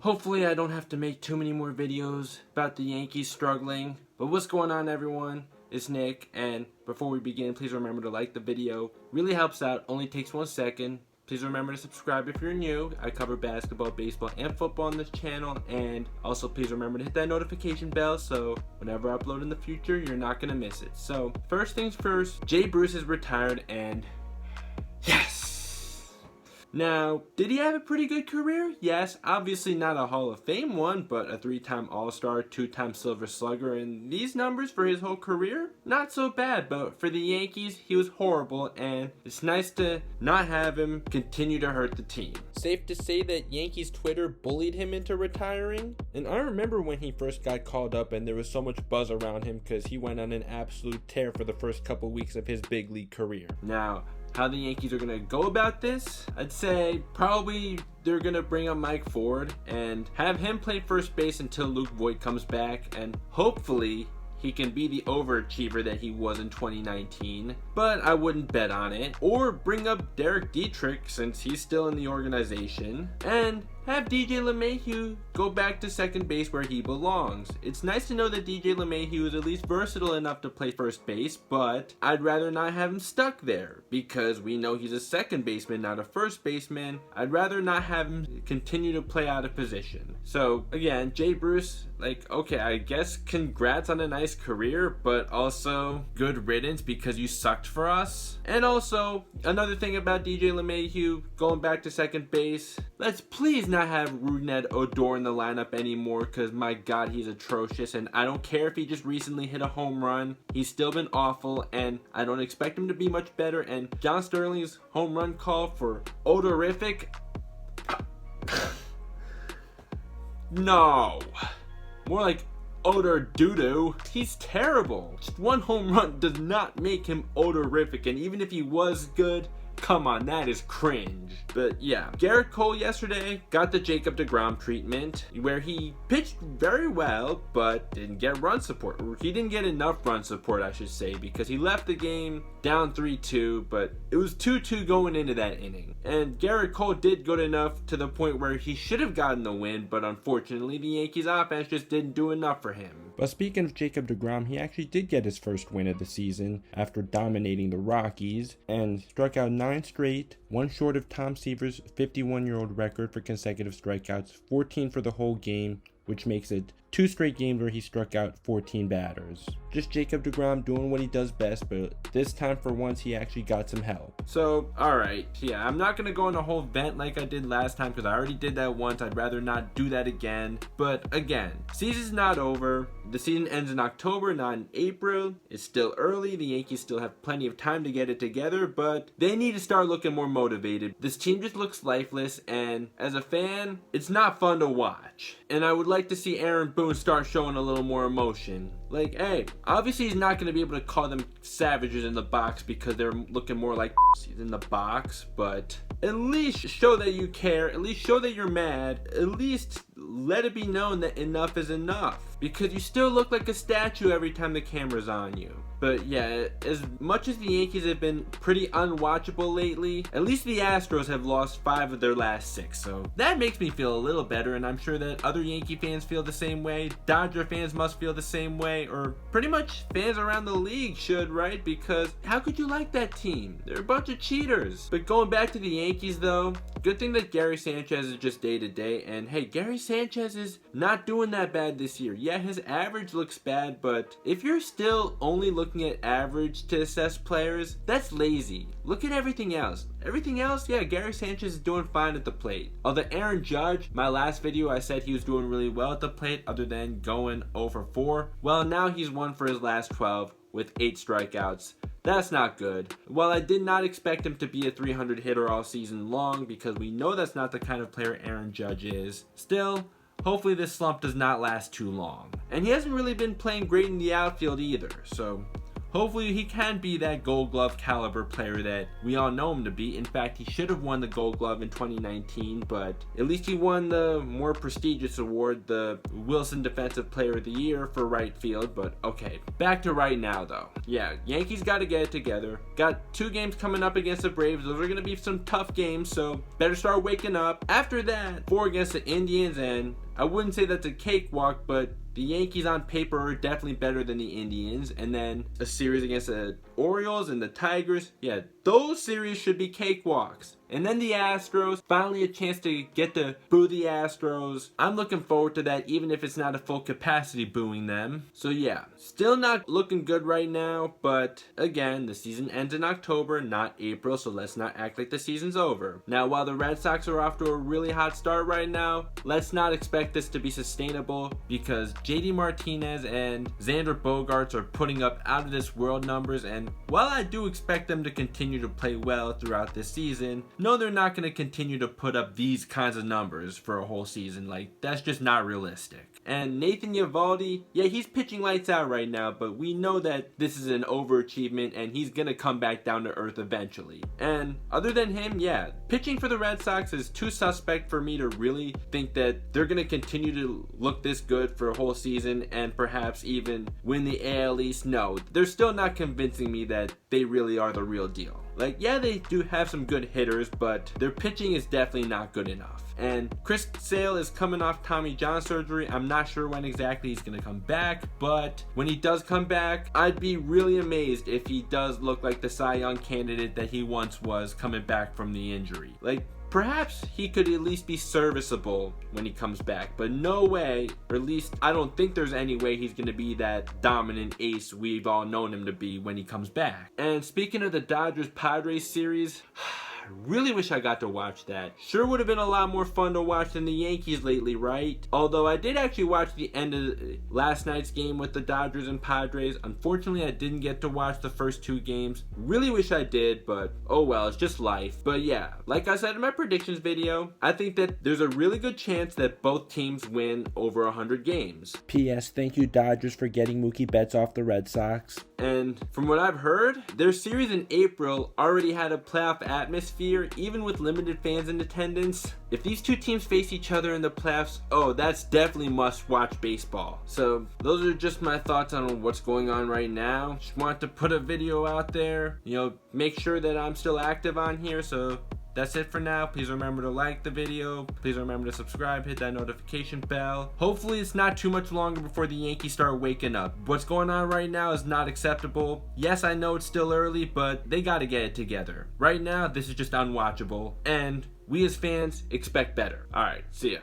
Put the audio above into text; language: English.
hopefully I don't have to make too many more videos about the Yankees struggling. But what's going on, everyone? It's Nick, and before we begin, please remember to like the video. Really helps out, only takes 1 second. Please remember to subscribe if you're new. I cover basketball, baseball, and football on this channel. And also please remember to hit that notification bell so whenever I upload in the future, you're not going to miss it. So first things first, Jay Bruce is retired, and yes! Now, did he have a pretty good career? Yes, obviously not a Hall of Fame one, but a 3-time All-Star, 2-time Silver Slugger, and these numbers for his whole career? Not so bad, but for the Yankees, he was horrible, and it's nice to not have him continue to hurt the team. Safe to say that Yankees Twitter bullied him into retiring? And I remember when he first got called up and there was so much buzz around him because he went on an absolute tear for the first couple weeks of his big league career. Now, how the Yankees are going to go about this? I'd say probably they're going to bring up Mike Ford and have him play first base until Luke Voit comes back, and hopefully he can be the overachiever that he was in 2019, but I wouldn't bet on it. Or bring up Derek Dietrich since he's still in the organization, and have DJ LeMahieu go back to second base where he belongs. It's nice to know that DJ LeMahieu is at least versatile enough to play first base, but I'd rather not have him stuck there because we know he's a second baseman, not a first baseman. I'd rather not have him continue to play out of position. So again, Jay Bruce, okay, I guess congrats on a nice career, but also good riddance because you sucked for us. And also, another thing about DJ LeMahieu going back to second base, let's please not have Rougned Odor in the lineup anymore because my god, he's atrocious, and I don't care if he just recently hit a home run. He's still been awful, and I don't expect him to be much better. And John Sterling's home run call for odorific, no, more like odor doo-doo. He's terrible. Just one home run does not make him odorific, and even if he was good, come on, that is cringe. But yeah, Garrett Cole yesterday got the Jacob deGrom treatment where he pitched very well but didn't get run support. He didn't get enough run support, I should say, because he left the game down 3-2, but it was 2-2 going into that inning. And Garrett Cole did good enough to the point where he should have gotten the win, but unfortunately the Yankees offense just didn't do enough for him. But speaking of Jacob deGrom, he actually did get his first win of the season after dominating the Rockies and struck out 9 straight, one short of Tom Seaver's 51-year-old record for consecutive strikeouts, 14 for the whole game, which makes it 2 straight games where he struck out 14 batters. Just Jacob deGrom doing what he does best, but this time for once he actually got some help. So, alright, yeah, I'm not going to go on a whole vent like I did last time because I already did that once. I'd rather not do that again. But again, season's not over. The season ends in October, not in April. It's still early. The Yankees still have plenty of time to get it together, but they need to start looking more motivated. This team just looks lifeless, and as a fan, it's not fun to watch. And I would like to see Aaron Boone start showing a little more emotion. Hey, obviously he's not going to be able to call them savages in the box because they're looking more like in the box, but at least show that you care, at least show that you're mad, at least let it be known that enough is enough, because you still look like a statue every time the camera's on you. But yeah, as much as the Yankees have been pretty unwatchable lately, at least the Astros have lost 5 of their last 6, so that makes me feel a little better, and I'm sure that other Yankee fans feel the same way, Dodger fans must feel the same way, or pretty much fans around the league should, right? Because how could you like that team? They're a bunch of cheaters. But going back to the Yankees though, good thing that Gary Sanchez is just day to day, and hey, Gary Sanchez is not doing that bad this year. Yeah, his average looks bad, but if you're still only looking at average to assess players, that's lazy. Look at everything else. Everything else, yeah, Gary Sanchez is doing fine at the plate. Although Aaron Judge, my last video I said he was doing really well at the plate other than going 0 for 4. Well, now he's 1 for his last 12 with 8 strikeouts. That's not good. While I did not expect him to be a 300 hitter all season long because we know that's not the kind of player Aaron Judge is, still, hopefully this slump does not last too long. And he hasn't really been playing great in the outfield either, so hopefully he can be that Gold Glove caliber player that we all know him to be. In fact, he should have won the Gold Glove in 2019, but at least he won the more prestigious award, the Wilson Defensive Player of the Year for right field. But okay, back to right now though. Yeah, Yankees got to get it together. Got 2 games coming up against the Braves. Those are going to be some tough games, so better start waking up. After that, 4 against the Indians, and I wouldn't say that's a cakewalk, but the Yankees on paper are definitely better than the Indians. And then a series against the Orioles and the Tigers. Yeah, those series should be cakewalks. And then the Astros, finally a chance to get to boo the Astros. I'm looking forward to that, even if it's not a full capacity booing them. So yeah, still not looking good right now, but again, the season ends in October, not April, so let's not act like the season's over. Now, while the Red Sox are off to a really hot start right now, let's not expect this to be sustainable, because JD Martinez and Xander Bogaerts are putting up out of this world numbers, and while I do expect them to continue to play well throughout this season, no, they're not going to continue to put up these kinds of numbers for a whole season. Like, that's just not realistic. And Nathan Eovaldi, yeah, he's pitching lights out right now, but we know that this is an overachievement and he's going to come back down to earth eventually. And other than him, yeah, pitching for the Red Sox is too suspect for me to really think that they're going to continue to look this good for a whole season and perhaps even win the AL East. No, they're still not convincing me that they really are the real deal. Like, yeah, they do have some good hitters, but their pitching is definitely not good enough. And Chris Sale is coming off Tommy John surgery. I'm not sure when exactly he's going to come back, but when he does come back, I'd be really amazed if he does look like the Cy Young candidate that he once was coming back from the injury. Like, perhaps he could at least be serviceable when he comes back, but no way, or at least I don't think there's any way he's going to be that dominant ace we've all known him to be when he comes back. And speaking of the Dodgers-Padres series, I really wish I got to watch that. Sure would have been a lot more fun to watch than the Yankees lately, right? Although I did actually watch the end of last night's game with the Dodgers and Padres. Unfortunately, I didn't get to watch the first 2 games. Really wish I did, but oh well, it's just life. But yeah, like I said in my predictions video, I think that there's a really good chance that both teams win over 100 games. P.S. Thank you, Dodgers, for getting Mookie Betts off the Red Sox. And from what I've heard, their series in April already had a playoff atmosphere, even with limited fans in attendance. If these 2 teams face each other in the playoffs, oh, that's definitely must-watch baseball. So those are just my thoughts on what's going on right now. Just want to put a video out there, make sure that I'm still active on here. So that's it for now. Please remember to like the video. Please remember to subscribe, hit that notification bell. Hopefully it's not too much longer before the Yankees start waking up. What's going on right now is not acceptable. Yes, I know it's still early, but they gotta get it together. Right now, this is just unwatchable, and we as fans expect better. Alright, see ya.